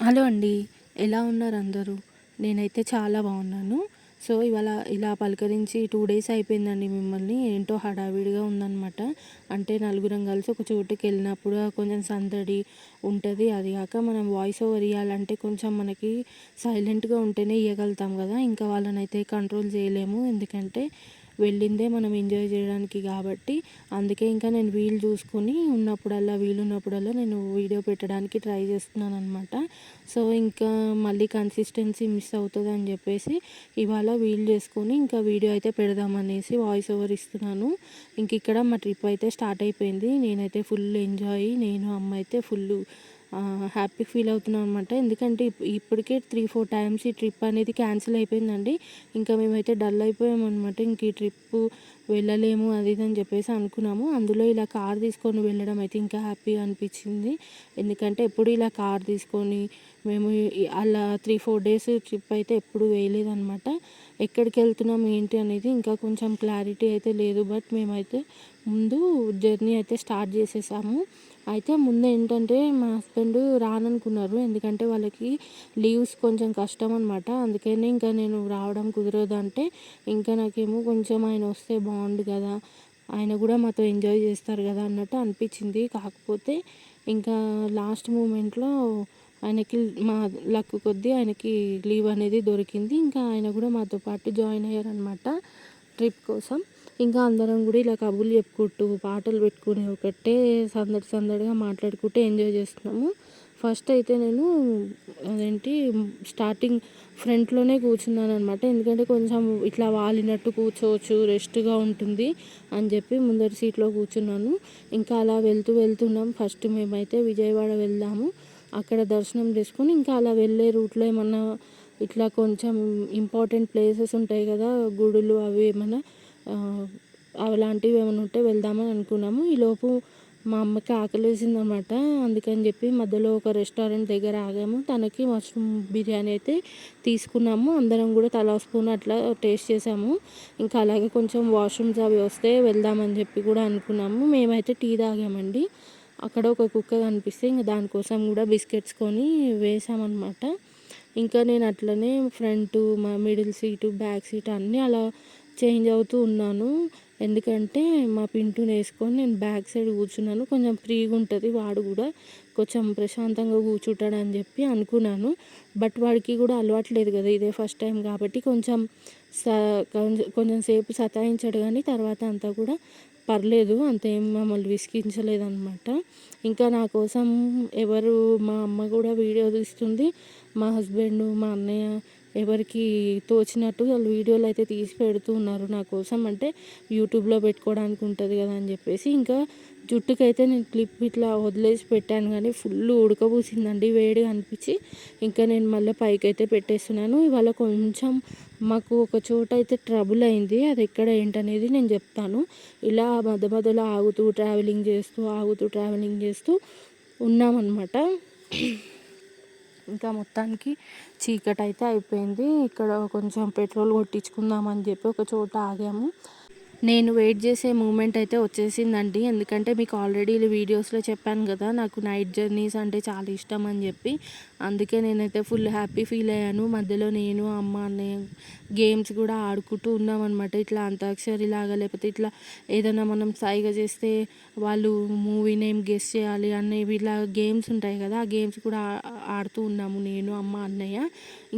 Hello అండి. ఎలా ఉన్నారు అందరూ? నేనైతే చాలా బాగున్నాను. సో, ఇవాళ ఇలా పలకరించి 2 డేస్ అయిపోయిందండి మిమ్మల్ని. ఏంటో హడావిడిగా ఉందనమాట. అంటే నలుగురం కలిసి ఒక చోటుకెళ్ళినప్పుడు కొంచెం సందడి ఉంటది. అది గాక మనం వాయిస్ ఓవర్ ఇయ్యాలంటే కొంచెం మనకి సైలెంట్‌గా ఉంటేనే ఇయ్యగలుగుతాం గదా! ఇంకా వాళ్ళనైతే కంట్రోల్ చేయలేము. ఎందుకంటే వెళ్ళిందే మనం ఎంజాయ్ చేయడానికి గాబట్టి, అందుకే ఇంకా నేను వీలున్నప్పుడల్లా నేను వీడియో పెట్టడానికి ట్రై చేస్తున్నాననమాట. సో, ఇంకా మళ్ళీ కన్సిస్టెన్సీ మిస్ అవుతదని జెప్పేసి, ఇవాళ వీలు చేసుకొని ఇంకా వీడియో అయితే పెడదామనేసి వాయిస్ ఓవర్ ఇస్తున్నాను. ఇంకిక్కడ మా ట్రిప్ అయితే స్టార్ట్ అయిపోయింది. నేనైతే ఫుల్ ఎంజాయ్, నేను అమ్మ అయితే ఫుల్లు హ్యాపీ ఫీల్ అవుతున్నాం అనమాట. ఎందుకంటే ఇప్పటికే 3, 4 టైమ్స్ ఈ ట్రిప్ అనేది క్యాన్సిల్ అయిపోయిందండి. ఇంకా మేమైతే డల్ అయిపోయామనమాట. ఇంక ఈ ట్రిప్పు వెళ్ళలేము అది ఇది అని చెప్పేసి అనుకున్నాము. అందులో ఇలా కార్ తీసుకొని వెళ్ళడం అయితే ఇంకా హ్యాపీగా అనిపించింది. ఎందుకంటే ఎప్పుడు ఇలా కార్ తీసుకొని మేము అలా 3, 4 డేస్ ట్రిప్ అయితే ఎప్పుడు వేయలేదనమాట. ఎక్కడికి వెళ్తున్నాం ఏంటి అనేది ఇంకా కొంచెం క్లారిటీ అయితే లేదు. బట్ మేమైతే ముందు జర్నీ అయితే స్టార్ట్ చేసేసాము. అయితే ముందు ఏంటంటే మా హస్బెండ్ రాననుకున్నారు. ఎందుకంటే వాళ్ళకి లీవ్స్ కొంచెం కష్టం అనమాట. అందుకని ఇంకా నేను రావడం కుదరదు అంటే, ఇంకా నాకేమో కొంచెం ఆయన వస్తే బాగుండు కదా, ఆయన కూడా మాతో ఎంజాయ్ చేస్తారు కదా అన్నట్టు అనిపించింది. కాకపోతే ఇంకా లాస్ట్ మూమెంట్లో ఆయనకి మా లక్ కొద్దీ ఆయనకి లీవ్ అనేది దొరికింది. ఇంకా ఆయన కూడా మాతో పాటు జాయిన్ అయ్యారనమాట ట్రిప్ కోసం. ఇంకా అందరం కూడా ఇలా కబుర్లు చెప్పుకుంటూ, పాటలు పెట్టుకొని ఒకటే సందడిగా మాట్లాడుకుంటూ ఎంజాయ్ చేస్తున్నాము. ఫస్ట్ అయితే నేను అదేంటి స్టార్టింగ్ ఫ్రంట్‌లోనే కూర్చున్నాననమాట. ఎందుకంటే కొంచెం ఇట్లా వాలినట్టు కూర్చోవచ్చు, రెస్ట్‌గా ఉంటుంది అని చెప్పి ముందరి సీట్‌లో కూర్చున్నాను. ఇంకా అలా వెళ్తున్నాం. ఫస్ట్ మేమైతే విజయవాడ వెళ్దాము. అక్కడ దర్శనం చేసుకొని ఇంకా అలా వెళ్ళే రూట్‌లో ఏమన్నా ఇట్లా కొంచెం ఇంపార్టెంట్ ప్లేసెస్ ఉంటాయి కదా, గుడులు అవి ఏమన్నా అలాంటివి ఏమైనా ఉంటే వెళ్దామని అనుకున్నాము. ఈలోపు మా అమ్మకి ఆకలేసిందనమాట. అందుకని చెప్పి మధ్యలో ఒక రెస్టారెంట్ దగ్గర ఆగాము. తనకి మష్రూమ్ బిర్యానీ అయితే తీసుకున్నాము. అందరం కూడా తలా స్పూన్ అట్లా టేస్ట్ చేసాము. ఇంకా అలాగే కొంచెం వాష్రూమ్స్ అవి వస్తే వెళ్దామని చెప్పి కూడా అనుకున్నాము. మేమైతే టీ తాగామండి. అక్కడ ఒక కుక్క కనిపిస్తే ఇంక దానికోసం కూడా బిస్కెట్స్ కొని వేసామన్నమాట. ఇంకా నేను అట్లనే ఫ్రంట్, మా మిడిల్ సీటు, బ్యాక్ సీట్ అన్నీ అలా చేంజ్ అవుతూ ఉన్నాను. ఎందుకంటే మా పింటూని వేసుకొని నేను బ్యాక్ సైడ్ కూర్చున్నాను. కొంచెం ఫ్రీగా ఉంటుంది, వాడు కూడా కొంచెం ప్రశాంతంగా కూర్చుంటాడని చెప్పి అనుకున్నాను. బట్ వాడికి కూడా అలవాటు లేదు కదా, ఇదే ఫస్ట్ టైం కాబట్టి స కొంచెం సేపు సతాయించాడు. కానీ తర్వాత అంతా కూడా పర్లేదు, అంతేం మమ్మల్ని విసిగించలేదన్నమాట. ఇంకా నా కోసం మా అమ్మ కూడా వీడియో తీస్తుంది. మా హస్బెండ్, మా అన్నయ్య ఎవరికి తోచినట్టు వాళ్ళు వీడియోలు అయితే తీసి పెడుతూ ఉన్నారు నా కోసం. అంటే యూట్యూబ్లో పెట్టుకోవడానికి ఉంటుంది కదా అని చెప్పేసి. ఇంకా జుట్టుకైతే నేను క్లిప్ ఇట్లా వదిలేసి పెట్టాను, కానీ ఫుల్ ఉడకబోసిందండి, వేడిగా అనిపించి ఇంకా నేను మళ్ళీ పైకైతే పెట్టేస్తున్నాను. ఇవాళ కొంచెం మాకు ఒక చోట అయితే ట్రబుల్ అయింది. అది ఎక్కడ ఏంటనేది నేను చెప్తాను. ఇలా మధ్యలో ఆగుతూ ట్రావెలింగ్ చేస్తూ ఉన్నామన్నమాట. ఇంకా మొత్తానికి చీకటైతే అయిపోయింది. ఇక్కడ కొంచెం పెట్రోల్ కొట్టించుకుందామని చెప్పి ఒక చోట ఆగాము. నేను వెయిట్ చేసే మూమెంట్ అయితే వచ్చేసిందండి. ఎందుకంటే మీకు ఆల్రెడీ వీడియోస్లో చెప్పాను కదా, నాకు నైట్ జర్నీస్ అంటే చాలా ఇష్టం అని చెప్పి. అందుకే నేనైతే ఫుల్ హ్యాపీ ఫీల్ అయ్యాను. మధ్యలో నేను, అమ్మ, అన్నయ్య గేమ్స్ కూడా ఆడుకుంటూ ఉన్నామన్నమాట. ఇట్లా అంతాక్షరి లాగా, లేకపోతే ఇట్లా ఏదైనా మనం సైగ చేస్తే వాళ్ళు మూవీ నేమ్ గెస్ చేయాలి అనేవి ఇలా గేమ్స్ ఉంటాయి కదా, ఆ గేమ్స్ కూడా ఆడుతూ ఉన్నాము నేను, అమ్మ, అన్నయ్య.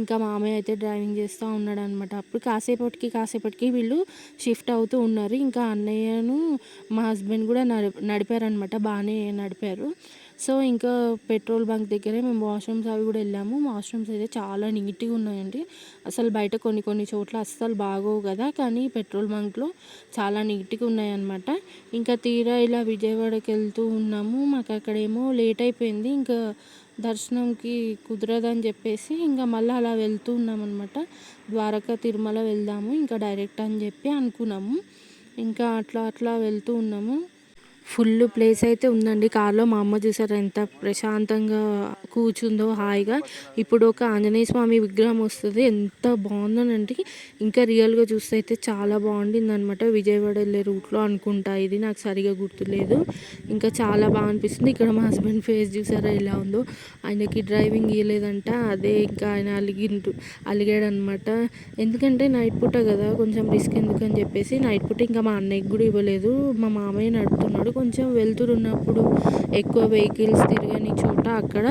ఇంకా మామయ్య అయితే డ్రైవింగ్ చేస్తూ ఉన్నాడు అనమాట. అప్పుడు కాసేపటికి వీళ్ళు షిఫ్ట్ అవుతూ ఉన్నారు. ఇంకా అన్నయ్యను మా హస్బెండ్ కూడా నడిపారనమాట, బాగానే నడిపారు. సో, ఇంకా పెట్రోల్ బంక్ దగ్గరే మేము వాష్రూమ్స్ అవి కూడా వెళ్ళాము. వాష్రూమ్స్ అయితే చాలా నీట్గా ఉన్నాయండి. అసలు బయట కొన్ని చోట్ల అస్సలు బాగోవు కదా, కానీ పెట్రోల్ బంక్లో చాలా నీట్గా ఉన్నాయన్నమాట. ఇంకా తీరా ఇలా విజయవాడకి వెళ్తూ ఉన్నాము. మాకు అక్కడేమో లేట్ అయిపోయింది. ఇంకా దర్శనంకి కుదరదని చెప్పేసి ఇంకా మళ్ళీ అలా వెళ్తూ ఉన్నామన్నమాట. ద్వారకా, తిరుమల వెళ్దాము ఇంకా డైరెక్ట్ అని చెప్పి అనుకున్నాము. ఇంకా అట్లా వెళ్తూ ఉన్నాము. ఫుల్ ప్లేస్ అయితే ఉందండి కార్లో. మా అమ్మ చూసారా ఎంత ప్రశాంతంగా కూర్చుందో హాయిగా. ఇప్పుడు ఒక ఆంజనేయ స్వామి విగ్రహం వస్తుంది, ఎంత బాగుందోనండి. ఇంకా రియల్గా చూస్తే అయితే చాలా బాగుండింది అనమాట. విజయవాడ వెళ్ళే రూట్లో అనుకుంటా ఇది, నాకు సరిగా గుర్తులేదు. ఇంకా చాలా బాగా అనిపిస్తుంది. ఇక్కడ మా హస్బెండ్ ఫేస్ చూసారా ఎలా ఉందో. ఆయనకి డ్రైవింగ్ ఇవ్వలేదంట, అదే ఇంకా ఆయన అలిగాడు అనమాట. ఎందుకంటే నైట్ పూట కదా, కొంచెం రిస్క్ ఎందుకని చెప్పేసి నైట్ పూట ఇంకా మా అన్నయ్యకి కూడా ఇవ్వలేదు. మా మామయ్య నడుపుతున్నాడు. కొంచెం వెళ్తున్నప్పుడు ఎక్కువ వెహికల్స్ తిరగని చోట అక్కడ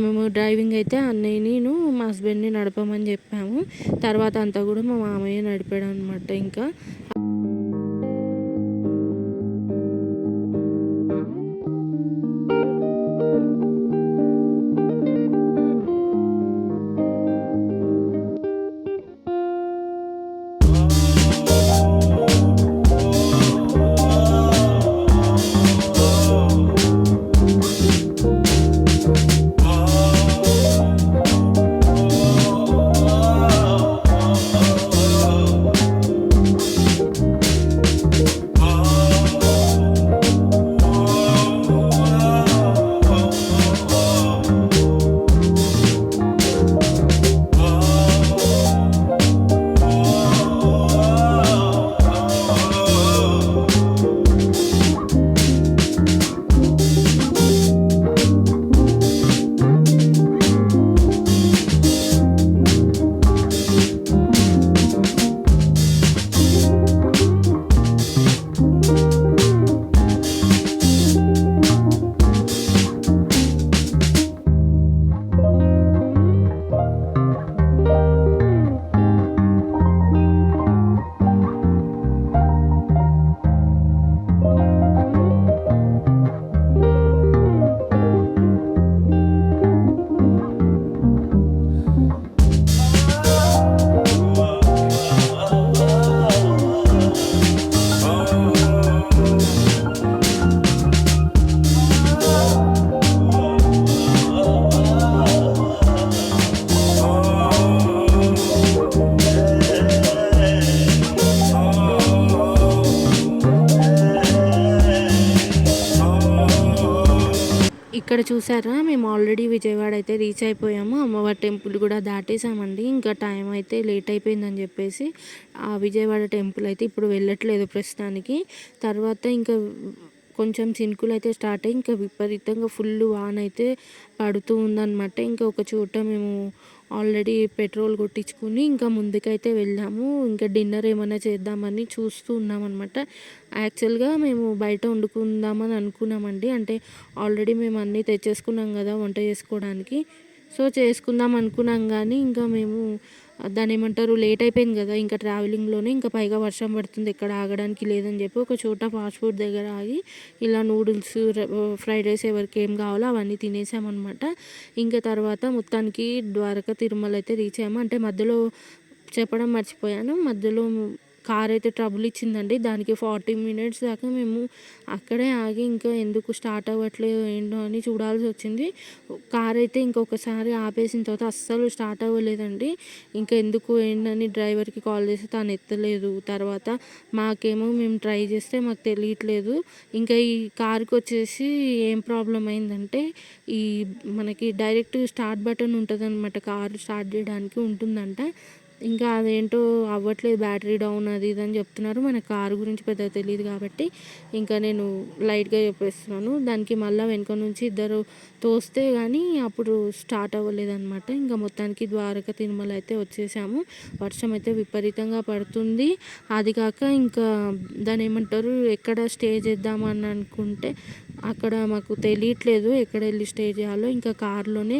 మేము డ్రైవింగ్ అయితే అన్నయ్యని మా హస్బెండ్ని నడపమని చెప్పాము. తర్వాత అంతా కూడా మా మామయ్య నడిపాడు అనమాట. ఇంకా ఇక్కడ చూసారా, మేము ఆల్రెడీ విజయవాడ అయితే రీచ్ అయిపోయాము. అమ్మవారి టెంపుల్ కూడా దాటేసామండి. ఇంకా టైం అయితే లేట్ అయిపోయిందని చెప్పేసి ఆ విజయవాడ టెంపుల్ అయితే ఇప్పుడు వెళ్ళట్లేదు ప్రస్తుతానికి. తర్వాత ఇంకా కొంచెం చినుకులు అయితే స్టార్ట్ అయ్యి ఇంకా విపరీతంగా ఫుల్ వాన అయితే పడుతూ ఉందన్నమాట. ఇంకా ఒక చోట మేము ఆల్రెడీ పెట్రోల్ కొట్టించుకుని ఇంకా ముందుకైతే వెళ్ళాము. ఇంకా డిన్నర్ ఏమైనా చేద్దామని చూస్తూ ఉన్నామన్నమాట. యాక్చువల్గా మేము బయట వండుకుందామని అనుకున్నామండి. అంటే ఆల్రెడీ మేము అన్నీ తెచ్చేసుకున్నాం కదా వంట చేసుకోవడానికి. సో చేసుకుందాం అనుకున్నాం కానీ ఇంకా మేము దాన్ని ఏమంటారు, లేట్ అయిపోయింది కదా ఇంకా ట్రావెలింగ్లోనే. ఇంకా పైగా వర్షం పడుతుంది, ఎక్కడ ఆగడానికి లేదని చెప్పి ఒక చోట ఫాస్ట్ ఫుడ్ దగ్గర ఆగి ఇలా నూడిల్స్, ఫ్రైడ్ రైస్ ఎవరికి ఏం కావాలో అవన్నీ తినేసామన్నమాట. ఇంకా తర్వాత మొత్తానికి ద్వారకా తిరుమల అయితే రీచ్ అయ్యాము. అంటే మధ్యలో చెప్పడం మర్చిపోయాను, మధ్యలో కార్ అయితే ట్రబుల్ ఇచ్చిందండి. దానికి 40 మినిట్స్ దాకా మేము అక్కడే ఆగి ఇంకా ఎందుకు స్టార్ట్ అవ్వట్లేదు ఏంటో అని చూడాల్సి వచ్చింది. కార్ అయితే ఇంకొకసారి ఆపేసిన తర్వాత అస్సలు స్టార్ట్ అవ్వలేదండి. ఇంకా ఎందుకు ఏంటని డ్రైవర్కి కాల్ చేస్తే తను ఎత్తలేదు. తర్వాత మాకేమో మేము ట్రై చేస్తే మాకు తెలియట్లేదు. ఇంకా ఈ కార్కి వచ్చేసి ఏం ప్రాబ్లం అయిందంటే, ఈ మనకి డైరెక్ట్ స్టార్ట్ బటన్ ఉంటుంది అనమాట, కారు స్టార్ట్ చేయడానికి ఉంటుందంట. ఇంకా అదేంటో అవ్వట్లేదు, బ్యాటరీ డౌన్ అది ఇది అని చెప్తున్నారు. మన కారు గురించి పెద్దగా తెలియదు కాబట్టి ఇంకా నేను లైట్గా చెప్పేస్తున్నాను. దానికి మళ్ళీ వెనుక నుంచి ఇద్దరు తోస్తే కానీ అప్పుడు స్టార్ట్ అవ్వలేదన్నమాట. ఇంకా మొత్తానికి ద్వారకా తిరుమల అయితే వచ్చేసాము. వర్షం అయితే విపరీతంగా పడుతుంది. అది కాక ఇంకా దాని ఏమంటారు, ఎక్కడ స్టే చేద్దామని అనుకుంటే అక్కడ మాకు తెలియట్లేదు ఎక్కడ వెళ్ళి స్టే చేయాలో. ఇంకా కార్లోనే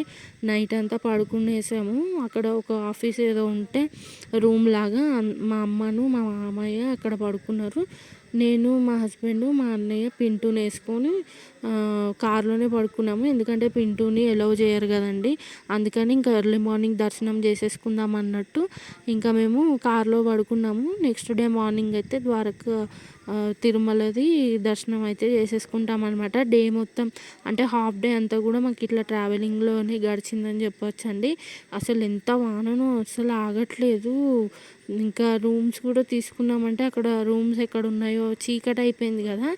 నైట్ అంతా పడుకునేసాము. అక్కడ ఒక ఆఫీస్ ఏదో ఉంటే రూమ్ లాగా మా అమ్మను మా మామయ్య అక్కడ పడుకున్నారు. నేను, మా హస్బెండ్, మా అన్నయ్య పింటూని వేసుకొని కార్లోనే పడుకున్నాము. ఎందుకంటే పింటూని ఎలవ్ చేయరు కదండి, అందుకని ఇంకా ఎర్లీ మార్నింగ్ దర్శనం చేసేసుకుందాం అన్నట్టు ఇంకా మేము కార్లో పడుకున్నాము. నెక్స్ట్ డే మార్నింగ్ అయితే ద్వారకా తిరుమలది దర్శనం అయితే చేసేసుకుంటాం అనమాట. డే మొత్తం అంటే హాఫ్ డే అంతా కూడా మాకు ఇట్లా ట్రావెలింగ్లోనే గడిచిందని చెప్పొచ్చండి. అసలు ఎంత వాననో అసలు ఆగట్లేదు. ఇంకా రూమ్స్ కూడా తీసుకున్నామంటే అక్కడ రూమ్స్ ఎక్కడ ఉన్నాయో చీకటి అయిపోయింది కదా,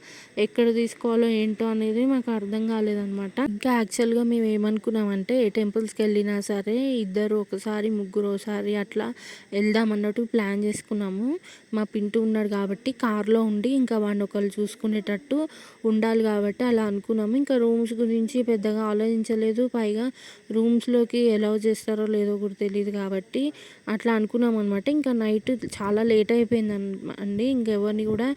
ఎక్కడ తీసుకోవాలో ఏంటో అనేది మాకు అర్థం కాలేదనమాట. ఇంకా యాక్చువల్గా మేము ఏమనుకున్నామంటే ఏ టెంపుల్స్కి వెళ్ళినా సరే ఇద్దరు ఒకసారి ముగ్గురు ఒకసారి అట్లా వెళ్దాం అన్నట్టు ప్లాన్ చేసుకున్నాము. మా పింటూ ఉన్నాడు కాబట్టి కార్లో ఉండి ఇంకా వాడిని ఒకళ్ళు చూసుకునేటట్టు ఉండాలి కాబట్టి అలా అనుకున్నాము. ఇంకా రూమ్స్ గురించి పెద్దగా ఆలోచించలేదు. పైగా రూమ్స్లోకి ఎలౌ చేస్తారో లేదో కూడా తెలియదు కాబట్టి అట్లా అనుకున్నాం అనమాట. ఇంకా నైట్ చాలా లేట్ అయిపోయింది అండి. ఇంకెవరిని కూడా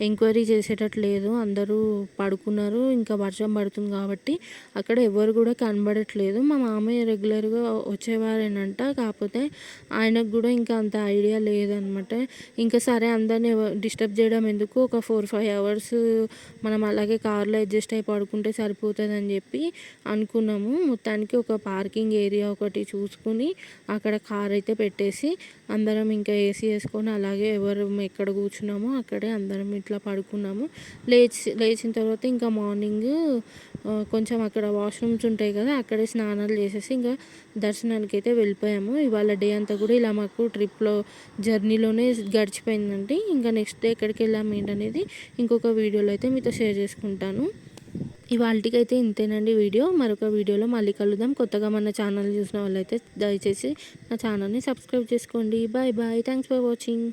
ఎంక్వైరీ చేసేటట్టు లేదు, అందరూ పడుకున్నారు. ఇంకా వర్షం పడుతుంది కాబట్టి అక్కడ ఎవరు కూడా కనబడట్లేదు. మా మామయ్య రెగ్యులర్గా వచ్చేవారేనంట, కాకపోతే ఆయనకు కూడా ఇంకా అంత ఐడియా లేదనమాట. ఇంకా సరే అందరిని డిస్టర్బ్ చేయడం ఎందుకు, ఒక 4-5 అవర్స్ మనం అలాగే కార్లో అడ్జస్ట్ అయి పడుకుంటే సరిపోతుందని చెప్పి అనుకున్నాము. మొత్తానికి ఒక పార్కింగ్ ఏరియా ఒకటి చూసుకుని అక్కడ కార్ అయితే పెట్టేసి అందరం ఇంకా ఏసీ వేసుకొని అలాగే ఎవరు ఎక్కడ కూర్చున్నామో అక్కడే అందరం ఇట్లా పడుకున్నాము. లేచిన తర్వాత ఇంకా మార్నింగ్ కొంచెం అక్కడ వాష్రూమ్స్ ఉంటాయి కదా, అక్కడే స్నానాలు చేసేసి ఇంకా దర్శనానికి అయితే వెళ్ళిపోయాము. ఇవాళ డే అంతా కూడా ఇలా మాకు ట్రిప్లో జర్నీలోనే గడిచిపోయిందండి. ఇంకా నెక్స్ట్ డే ఎక్కడికి వెళ్ళాము ఏంటనేది ఇంకొక వీడియోలో అయితే మీతో షేర్ చేసుకుంటాను. ఇవాళకైతే ఇంతేనండి వీడియో. మరొక వీడియోలో మళ్ళీ కలుద్దాం. కొత్తగా మన ఛానల్ చూసిన వాళ్ళైతే దయచేసి నా ఛానల్ని సబ్స్క్రైబ్ చేసుకోండి. Bye bye. Thanks for watching.